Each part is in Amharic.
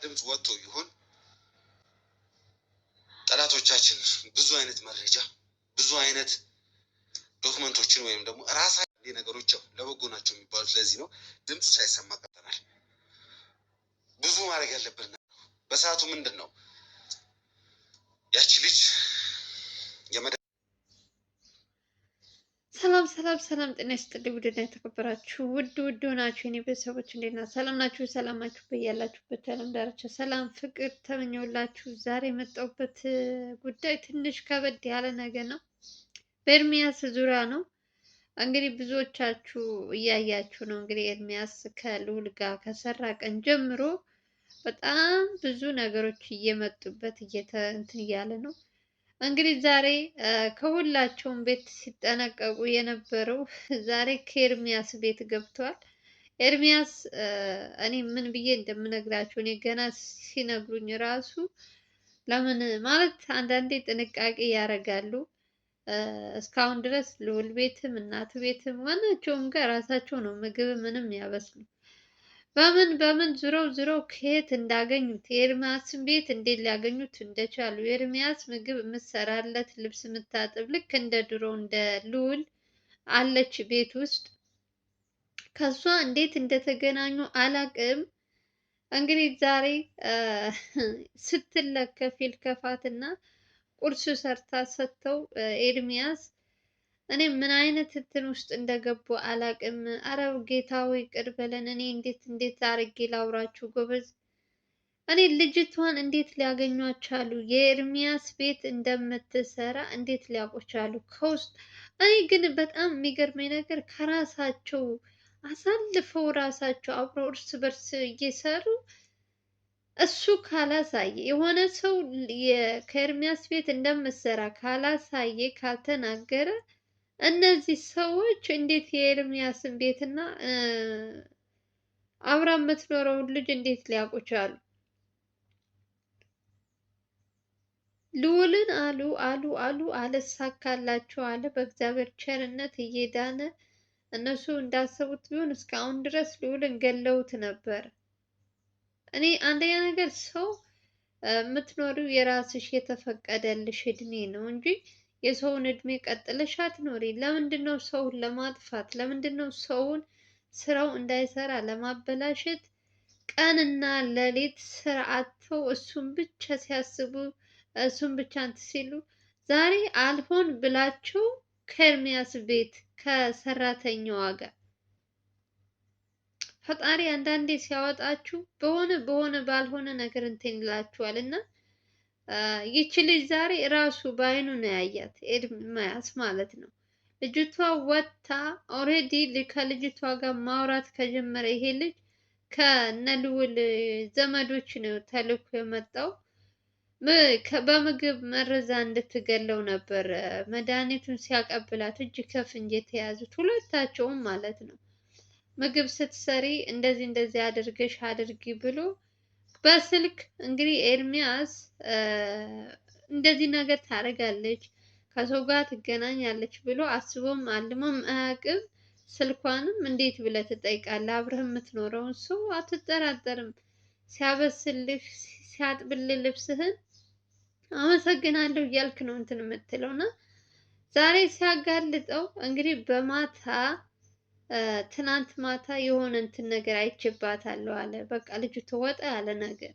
ድምጽ ወጥቶ ይሆን? ጠላቶቻችን ብዙ አይነት መረጃ ብዙ አይነት ዶክመንቶችን ወይም ደግሞ ራሳቸው ነገሮች ለበጎ ናቸው የሚባሉት ለዚህ ነው። ድምጽ ሳይሰማ ቀርተናል። ብዙ ማድረግ ያለብን በሰዓቱ ምንድን ነው ያቺ ልጅ ሰላም ጤና ይስጥልኝ። ውድና የተከበራችሁ ውድ ሆናችሁ የኔ ቤተሰቦች እንዴት ናችሁ? ሰላም ናችሁ? ሰላማችሁ በያላችሁበት ዓለም ዳርቻ ሰላም ፍቅር ተመኘውላችሁ። ዛሬ የመጣሁበት ጉዳይ ትንሽ ከበድ ያለ ነገር ነው። በኤርሚያስ ዙሪያ ነው። እንግዲህ ብዙዎቻችሁ እያያችሁ ነው። እንግዲህ ኤርሚያስ ከልዑል ጋር ከሰራ ቀን ጀምሮ በጣም ብዙ ነገሮች እየመጡበት እንትን እያለ ነው። እንግዲህ ዛሬ ከሁላቸውም ቤት ሲጠነቀቁ የነበረው ዛሬ ከኤርሚያስ ቤት ገብቷል። ኤርሚያስ እኔ ምን ብዬ እንደምነግራቸው እኔ ገና ሲነግሩኝ ራሱ ለምን ማለት አንዳንዴ ጥንቃቄ ያደርጋሉ። እስካሁን ድረስ ልዑል ቤትም እናቱ ቤትም ማናቸውም ጋር ራሳቸው ነው ምግብ ምንም ያበስሉ። በምን ዙረው ከየት እንዳገኙት የኤርሚያስን ቤት እንዴት ሊያገኙት እንደቻሉ ኤርሚያስ ምግብ የምትሰራለት ልብስ የምታጥብ ልክ እንደ ድሮ እንደ ልዑል አለች ቤት ውስጥ ከሷ እንዴት እንደተገናኙ አላቅም። እንግዲህ ዛሬ ስትለከፍ ይልከፋትና ቁርስ ሰርታ ሰጥተው ኤርሚያስ እኔ ምን አይነት እንትን ውስጥ እንደገቡ አላቅም። አረብ ጌታዊ ይቅር በለን። እኔ እንዴት አርጌ ላውራችሁ ጎበዝ። እኔ ልጅቷን እንዴት ሊያገኟት ቻሉ? የኤርሚያስ ቤት እንደምትሰራ እንዴት ሊያውቁ ቻሉ? ከውስጥ እኔ ግን በጣም የሚገርመኝ ነገር ከራሳቸው አሳልፈው ራሳቸው አብረው እርስ በርስ እየሰሩ እሱ ካላሳየ የሆነ ሰው ከኤርሚያስ ቤት እንደምትሰራ ካላሳየ ካልተናገረ እነዚህ ሰዎች እንዴት የኤርሚያስን ቤትና አብራ የምትኖረውን ልጅ እንዴት ሊያውቁ ቻሉ? ልዑልን አሉ አልሳካላቸው አለ። በእግዚአብሔር ቸርነት እየዳነ እነሱ እንዳሰቡት ቢሆን እስካሁን ድረስ ልዑልን ገለውት ነበር። እኔ አንደኛ ነገር ሰው የምትኖሪው የራስሽ የተፈቀደልሽ እድሜ ነው እንጂ የሰውን እድሜ ቀጥለሽ አትኖሪ። ለምንድን ነው ሰውን ለማጥፋት? ለምንድን ነው ሰውን ስራው እንዳይሰራ ለማበላሸት ቀንና ሌሊት ስራ አጥተው እሱን ብቻ ሲያስቡ እሱን ብቻ እንትን ሲሉ ዛሬ አልሆን ብላቸው ከኤርሚያስ ቤት ከሰራተኛዋ ጋር ፈጣሪ አንዳንዴ ሲያወጣችሁ በሆነ ባልሆነ ነገር እንትን ይላችኋል እና ይቺ ልጅ ዛሬ ራሱ በአይኑ ነው ያያት ኤርሚያስ ማለት ነው። ልጅቷ ወጥታ ኦልሬዲ ከልጅቷ ጋር ማውራት ከጀመረ ይሄ ልጅ ከነልዑል ዘመዶች ነው ተልኮ የመጣው። በምግብ መረዛ እንድትገለው ነበር መድኃኒቱን ሲያቀብላት እጅ ከፍንጅ የተያዙት ሁለታቸውም ማለት ነው። ምግብ ስትሰሪ እንደዚህ አድርገሽ አድርጊ ብሎ በስልክ እንግዲህ ኤርሚያስ እንደዚህ ነገር ታደርጋለች ከሰው ጋር ትገናኛለች ብሎ አስቦም አልሞም አያውቅም። ስልኳንም እንዴት ብለህ ትጠይቃለህ? አብረህ የምትኖረውን ሰው አትጠራጠርም። ሲያበስልህ ሲያጥብልህ ልብስህን አመሰግናለሁ እያልክ ነው እንትን የምትለው እና ዛሬ ሲያጋልጠው እንግዲህ በማታ ትናንት ማታ የሆነ እንትን ነገር አይቼባታለሁ አለ። በቃ ልጅቱ ወጣ ያለ ነገር።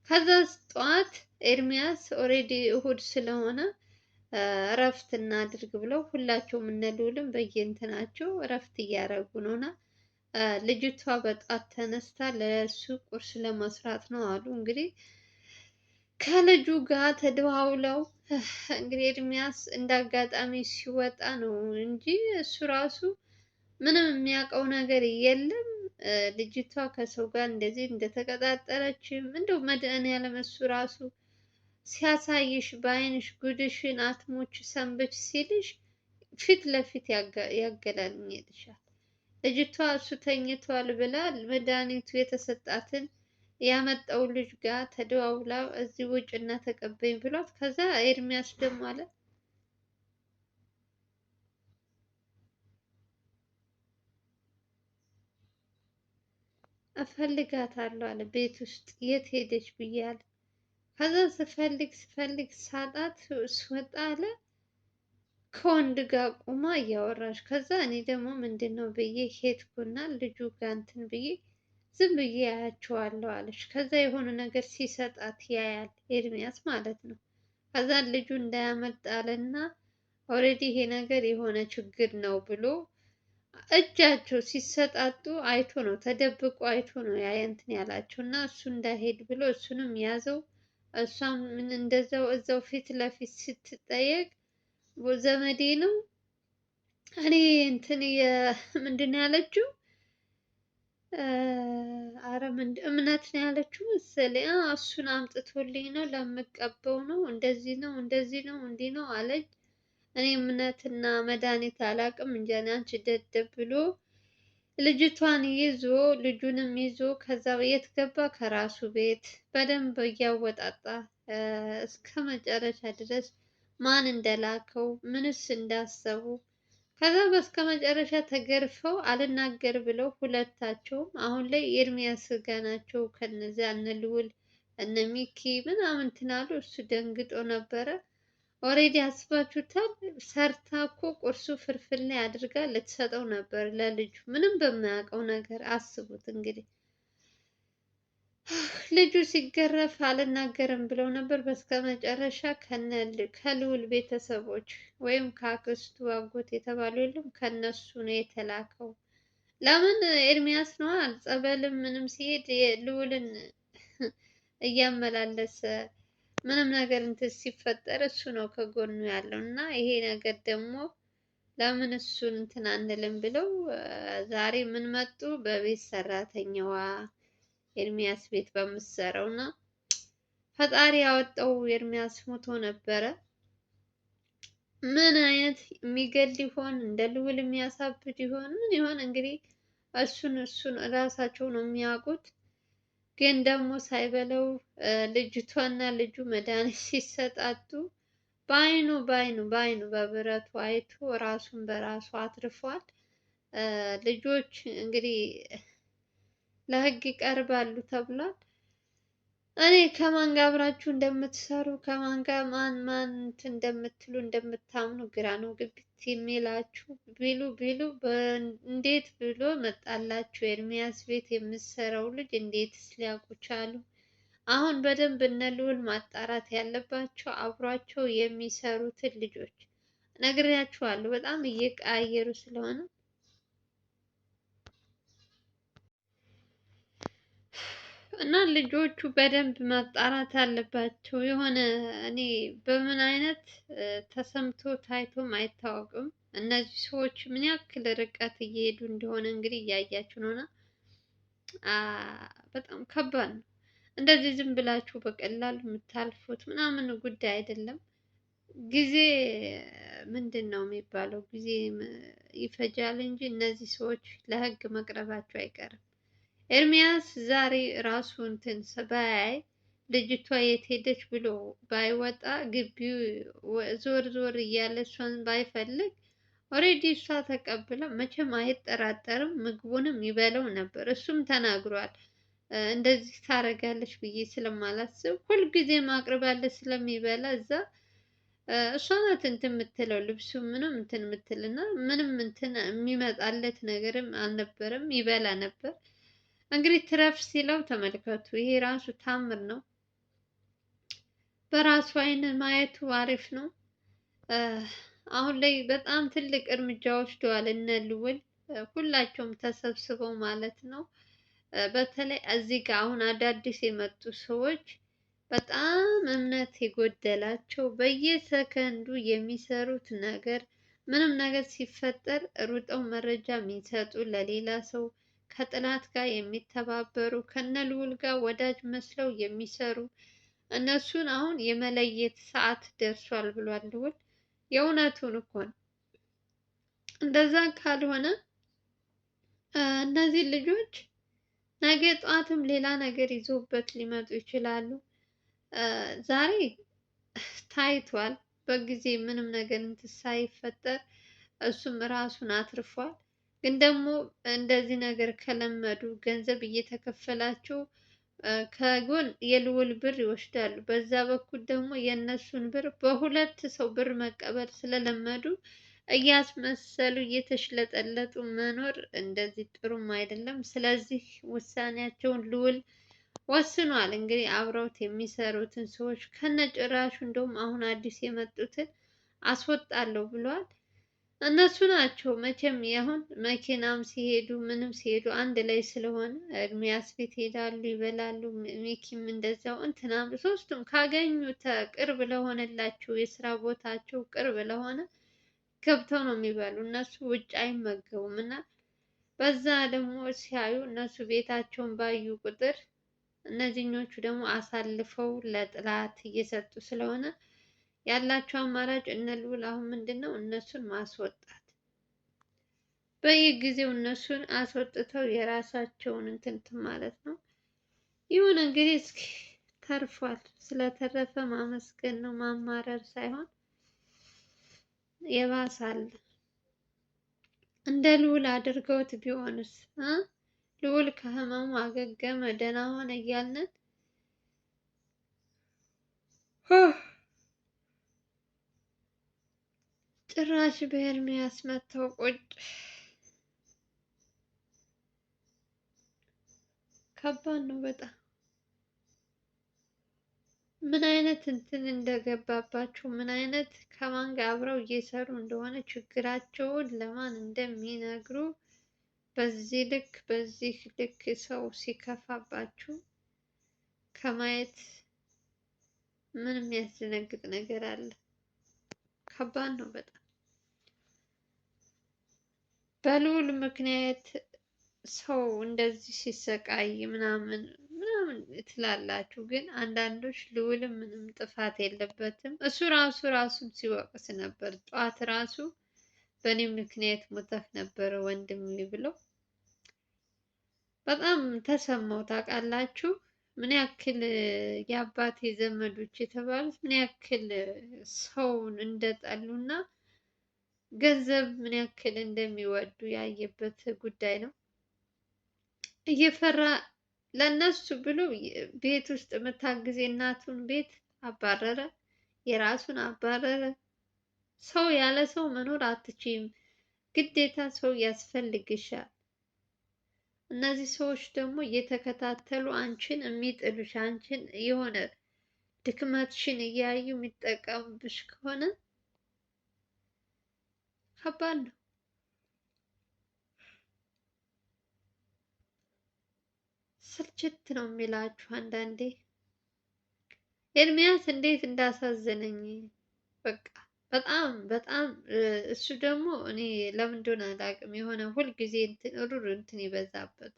ከዛ ጠዋት ኤርሚያስ ኦልሬዲ እሁድ ስለሆነ እረፍት እናድርግ ብለው ሁላቸውም እነ ልዑልም በየእንትናቸው እረፍት እያደረጉ ነውና ልጅቷ በጧት ተነስታ ለሱ ቁርስ ለመስራት ነው አሉ። እንግዲህ ከልጁ ጋር ተደዋውለው እንግዲህ ኤርሚያስ እንዳጋጣሚ ሲወጣ ነው እንጂ እሱ ራሱ ምንም የሚያውቀው ነገር የለም። ልጅቷ ከሰው ጋር እንደዚህ እንደተቀጣጠረችም እንደው መድኃኒዓለም እሱ ራሱ ሲያሳይሽ በአይንሽ ጉድሽን አትሞች ሰንብች ሲልሽ ፊት ለፊት ያገናኝልሻል። ልጅቷ እሱ ተኝቷል ብላ መድኃኒቱ የተሰጣትን ያመጣው ልጅ ጋር ተደዋውላ እዚህ ውጭ እና ተቀበይኝ ብሏት ከዛ ኤርሚያስ ደግሞ አለ እፈልጋታለሁ አለ ቤት ውስጥ የት ሄደች ብዬ አለ። ከዛ ስፈልግ ሳጣት ስወጣ አለ ከወንድ ጋር ቁማ እያወራች። ከዛ እኔ ደግሞ ምንድን ነው ብዬ ሄድኩና ልጁ ጋር እንትን ብዬ ዝም ብዬ አያቸዋለሁ አለች። ከዛ የሆነ ነገር ሲሰጣት ያያል ኤርሚያስ ማለት ነው። ከዛ ልጁ እንዳያመልጣልና ኦልሬዲ ይሄ ነገር የሆነ ችግር ነው ብሎ እጃቸው ሲሰጣጡ አይቶ ነው ተደብቆ አይቶ ነው ያ እንትን ያላቸው እና እሱ እንዳይሄድ ብሎ እሱንም ያዘው። እሷም ምን እንደዛው እዛው ፊት ለፊት ስትጠየቅ ዘመዴ ነው እኔ እንትን ምንድን ነው ያለችው? አረ እምነት ነው ያለችው መሰለኝ። እሱን አምጥቶልኝ ነው ለምቀበው ነው እንደዚህ ነው እንደዚህ ነው እንዲህ ነው አለች። እኔ እምነትና መድኃኒት አላውቅም እንጂ አንቺ ደደብ ብሎ ልጅቷን ይዞ ልጁንም ይዞ ከዛ የት ገባ? ከራሱ ቤት በደንብ እያወጣጣ እስከ መጨረሻ ድረስ ማን እንደላከው ምንስ እንዳሰቡ ከዛ በስከ መጨረሻ ተገርፈው አልናገር ብለው ሁለታቸውም አሁን ላይ ኤርሚያስ ጋ ናቸው። ከነዚያ እነ ልዑል እነ ሚኪ ምናምን እንትን አሉ። እሱ ደንግጦ ነበረ። ኦሬዲ አስባችሁታል? ሰርታ እኮ ቁርሱ ፍርፍር ላይ አድርጋ ልትሰጠው ነበር ለልጁ ምንም በማያውቀው ነገር። አስቡት እንግዲህ ልጁ ሲገረፍ አልናገርም ብለው ነበር። በስከ መጨረሻ ከልዑል ቤተሰቦች ወይም ከአክስቱ አጎት የተባሉ የለም ከነሱ ነው የተላከው። ለምን ኤርሚያስ ነዋ ጸበልም ምንም ሲሄድ ልዑልን እያመላለሰ ምንም ነገር እንትን ሲፈጠር እሱ ነው ከጎኑ ያለው እና ይሄ ነገር ደግሞ ለምን እሱን እንትን አንልም ብለው ዛሬ ምን መጡ? በቤት ሰራተኛዋ ኤርሚያስ ቤት በምትሰራው እና ፈጣሪ ያወጣው ኤርሚያስ ሞቶ ነበረ። ምን አይነት የሚገል ይሆን? እንደ ልዑል የሚያሳብድ ይሆን? ምን ይሆን እንግዲህ እሱን እራሳቸው ነው የሚያውቁት። ግን ደግሞ ሳይበለው ልጅቷና ልጁ መድኃኒት ሲሰጣጡ በአይኑ በብረቱ አይቶ ራሱን በራሱ አትርፏል። ልጆች እንግዲህ ለህግ ይቀርባሉ ተብሏል። እኔ ከማን ጋር አብራችሁ እንደምትሰሩ ከማን ጋር ማን እንደምትሉ እንደምታምኑ ግራ ነው ግብት የሚላችሁ። ቢሉ እንዴት ብሎ መጣላችሁ? ኤርሚያስ ቤት የምትሰራው ልጅ እንዴትስ ሊያውቁ ቻሉ? አሁን በደንብ እነ ልዑል ማጣራት ያለባቸው አብሯቸው የሚሰሩትን ልጆች ነግሬያችኋለሁ። በጣም እየቀያየሩ ስለሆነ እና ልጆቹ በደንብ ማጣራት አለባቸው። የሆነ እኔ በምን አይነት ተሰምቶ ታይቶም አይታወቅም። እነዚህ ሰዎች ምን ያክል ርቀት እየሄዱ እንደሆነ እንግዲህ እያያችሁ ነውና በጣም ከባድ ነው። እንደዚህ ዝም ብላችሁ በቀላሉ የምታልፉት ምናምን ጉዳይ አይደለም። ጊዜ ምንድን ነው የሚባለው? ጊዜ ይፈጃል እንጂ እነዚህ ሰዎች ለህግ መቅረባቸው አይቀርም። ኤርሚያስ ዛሬ ራሱ እንትን ባያይ ልጅቷ የት ሄደች ብሎ ባይወጣ ግቢው ዞር እያለ እሷን ባይፈልግ ኦልሬዲ እሷ ተቀብላ መቼም አይጠራጠርም ምግቡንም ይበለው ነበር። እሱም ተናግሯል። እንደዚህ ታደርጋለች ብዬ ስለማላስብ ሁልጊዜም አቅርባለች ስለሚበላ እዛ እሷ ናት እንትን የምትለው ልብሱ ምንም እንትን የምትልና ምንም እንትን የሚመጣለት ነገርም አልነበረም። ይበላ ነበር። እንግዲህ ትረፍ ሲለው ተመልከቱ። ይሄ ራሱ ታምር ነው። በራሱ አይን ማየቱ አሪፍ ነው። አሁን ላይ በጣም ትልቅ እርምጃ ወስደዋል እነ ልዑል ሁላቸውም ተሰብስበው ማለት ነው። በተለይ እዚህ ጋር አሁን አዳዲስ የመጡ ሰዎች በጣም እምነት የጎደላቸው በየሰከንዱ የሚሰሩት ነገር ምንም ነገር ሲፈጠር ሩጠው መረጃ የሚሰጡ ለሌላ ሰው ከጥላት ጋር የሚተባበሩ ከነ ልዑል ጋር ወዳጅ መስለው የሚሰሩ እነሱን አሁን የመለየት ሰዓት ደርሷል ብሏል ልዑል። የእውነቱን እኮ ነው። እንደዛ ካልሆነ እነዚህ ልጆች ነገ ጠዋትም ሌላ ነገር ይዞበት ሊመጡ ይችላሉ። ዛሬ ታይቷል። በጊዜ ምንም ነገር እንትን ሳይፈጠር እሱም ራሱን አትርፏል። ግን ደግሞ እንደዚህ ነገር ከለመዱ ገንዘብ እየተከፈላቸው ከጎን የልዑል ብር ይወስዳሉ። በዛ በኩል ደግሞ የእነሱን ብር በሁለት ሰው ብር መቀበል ስለለመዱ እያስመሰሉ እየተሽለጠለጡ መኖር እንደዚህ ጥሩም አይደለም። ስለዚህ ውሳኔያቸውን ልዑል ወስኗል። እንግዲህ አብረውት የሚሰሩትን ሰዎች ከነጭራሹ እንደውም አሁን አዲስ የመጡትን አስወጣለሁ ብሏል። እነሱ ናቸው መቼም አሁን መኪናም ሲሄዱ ምንም ሲሄዱ አንድ ላይ ስለሆነ ኤርሚያስ ቤት ይሄዳሉ፣ ይበላሉ። ሚኪም እንደዛው እንትናም ሶስቱም ካገኙት ቅርብ ለሆነላቸው የስራ ቦታቸው ቅርብ ለሆነ ገብተው ነው የሚበሉ። እነሱ ውጭ አይመገቡም እና በዛ ደግሞ ሲያዩ እነሱ ቤታቸውን ባዩ ቁጥር እነዚህኞቹ ደግሞ አሳልፈው ለጥላት እየሰጡ ስለሆነ ያላቸው አማራጭ እነ ልዑል አሁን ምንድን ነው እነሱን ማስወጣት። በየጊዜው እነሱን አስወጥተው የራሳቸውን እንትን ማለት ነው። ይሁን እንግዲህ እስኪ ተርፏል። ስለተረፈ ማመስገን ነው ማማረር ሳይሆን የባሳል። እንደ ልዑል አድርገውት ቢሆንስ ልዑል ከህመሙ አገገመ ደህና ሆነ እያልን ጭራሽ በኤርሚያስ መተው ቁጭ። ከባድ ነው በጣም። ምን አይነት እንትን እንደገባባቸው ምን አይነት ከማን ጋር አብረው እየሰሩ እንደሆነ ችግራቸውን ለማን እንደሚነግሩ በዚህ ልክ ሰው ሲከፋባችሁ ከማየት ምን የሚያስደነግጥ ነገር አለ? ከባድ ነው በጣም። በልዑል ምክንያት ሰው እንደዚህ ሲሰቃይ ምናምን ትላላችሁ፣ ግን አንዳንዶች ልዑልም ምንም ጥፋት የለበትም። እሱ ራሱን ሲወቅስ ነበር። ጠዋት ራሱ በእኔ ምክንያት ሞተህ ነበረ ወንድም ብለው በጣም ተሰማው። ታውቃላችሁ ምን ያክል የአባቴ ዘመዶች የተባሉት ምን ያክል ሰውን እንደጠሉና ገንዘብ ምን ያክል እንደሚወዱ ያየበት ጉዳይ ነው። እየፈራ ለነሱ ብሎ ቤት ውስጥ የምታግዝ እናቱን ቤት አባረረ፣ የራሱን አባረረ። ሰው ያለ ሰው መኖር አትችይም፣ ግዴታ ሰው ያስፈልግሻል። እነዚህ ሰዎች ደግሞ እየተከታተሉ አንቺን የሚጥሉሽ አንቺን የሆነ ድክመትሽን እያዩ የሚጠቀሙብሽ ከሆነ ከባድ ነው። ስልችት ነው የሚላችሁ አንዳንዴ። ኤርሚያስ እንዴት እንዳሳዘነኝ በቃ በጣም እሱ ደግሞ እኔ ለምን እንደሆነ አላውቅም፣ የሆነ ሁልጊዜ እንትን ይበዛበታል።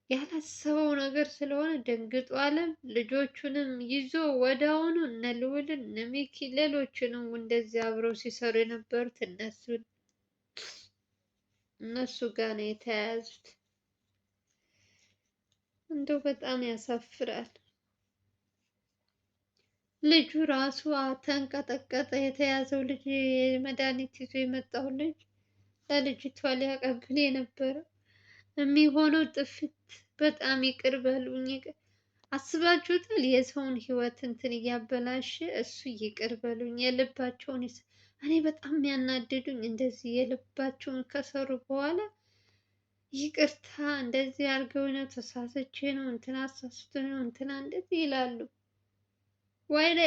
ያላሰበው ነገር ስለሆነ ደንግጧልም። ልጆቹንም ይዞ ወዲያውኑ እነ ልዑልን እነ ሚኪ ሌሎችንም እንደዚህ አብረው ሲሰሩ የነበሩት እነሱ ጋር ነው የተያያዙት። እንደው በጣም ያሳፍራል። ልጁ ራሱ ተንቀጠቀጠ። የተያዘው ልጅ መድኃኒት ይዞ የመጣው ልጅ ለልጅቷ ሊያቀብል የነበረው የሚሆነው ጥፍት። በጣም ይቅር በሉኝ። አስባችሁታል? የሰውን ህይወት እንትን እያበላሸ እሱ ይቅር በሉኝ የልባቸውን እኔ በጣም የሚያናድዱኝ እንደዚህ የልባቸውን ከሰሩ በኋላ ይቅርታ እንደዚህ አድርገው ነው ተሳስቼ ነው እንትና አሳስቶ ነው እንትና እንደዚህ ይላሉ። ወይኔ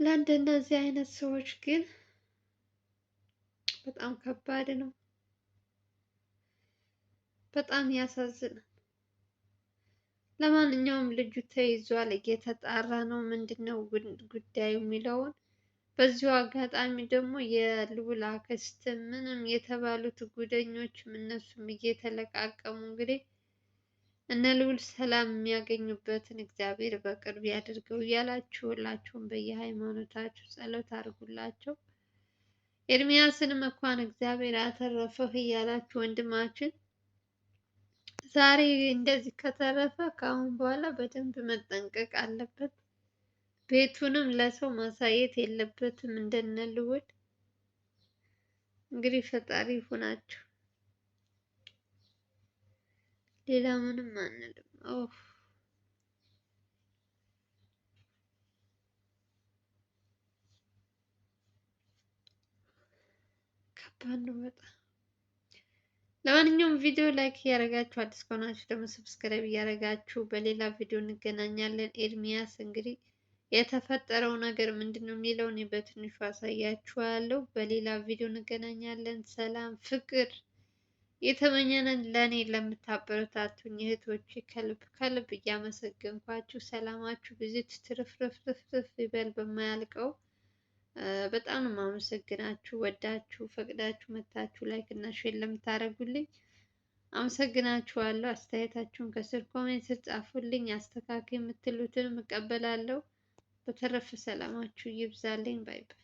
ለእንደነዚህ አይነት ሰዎች ግን በጣም ከባድ ነው። በጣም ያሳዝናል። ለማንኛውም ልጁ ተይዟል፣ እየተጣራ ነው ምንድነው ጉዳዩ የሚለውን። በዚሁ አጋጣሚ ደግሞ የልዑል አክስት ምንም የተባሉት ጉደኞችም እነሱም እየተለቃቀሙ እንግዲህ እነ ልዑል ሰላም የሚያገኙበትን እግዚአብሔር በቅርብ ያድርገው እያላችሁ ሁላችሁም በየሃይማኖታችሁ ጸሎት አድርጉላቸው። ኤርሚያስንም እንኳን እግዚአብሔር አተረፈህ እያላችሁ ወንድማችን ዛሬ እንደዚህ ከተረፈ ከአሁን በኋላ በደንብ መጠንቀቅ አለበት። ቤቱንም ለሰው ማሳየት የለበትም እንደነ ልዑል። እንግዲህ ፈጣሪ ይሁናችሁ፣ ሌላ ምንም አንልም። ኦፍ ከባድ ነው በጣም። ለማንኛውም ቪዲዮ ላይክ እያደረጋችሁ አዲስ ከሆናችሁ ደግሞ ሰብስክራይብ እያደረጋችሁ በሌላ ቪዲዮ እንገናኛለን። ኤርሚያስ እንግዲህ የተፈጠረው ነገር ምንድን ነው የሚለው እኔ በትንሹ አሳያችኋለሁ። በሌላ ቪዲዮ እንገናኛለን። ሰላም ፍቅር የተመኘንን ለእኔ ለምታበረታቱኝ እህቶቼ ከልብ ከልብ እያመሰገንኳችሁ ሰላማችሁ ብዙ ትርፍርፍርፍ ይበል በማያልቀው። በጣም ነው የማመሰግናችሁ። ወዳችሁ ፈቅዳችሁ መታችሁ ላይክ እና ሼር ለምታደርጉልኝ አመሰግናችኋለሁ። አስተያየታችሁን ከስር ኮሜንት ስር ጻፉልኝ። አስተካክል የምትሉትንም እቀበላለሁ። በተረፈ ሰላማችሁ ይብዛልኝ። ባይ ባይ።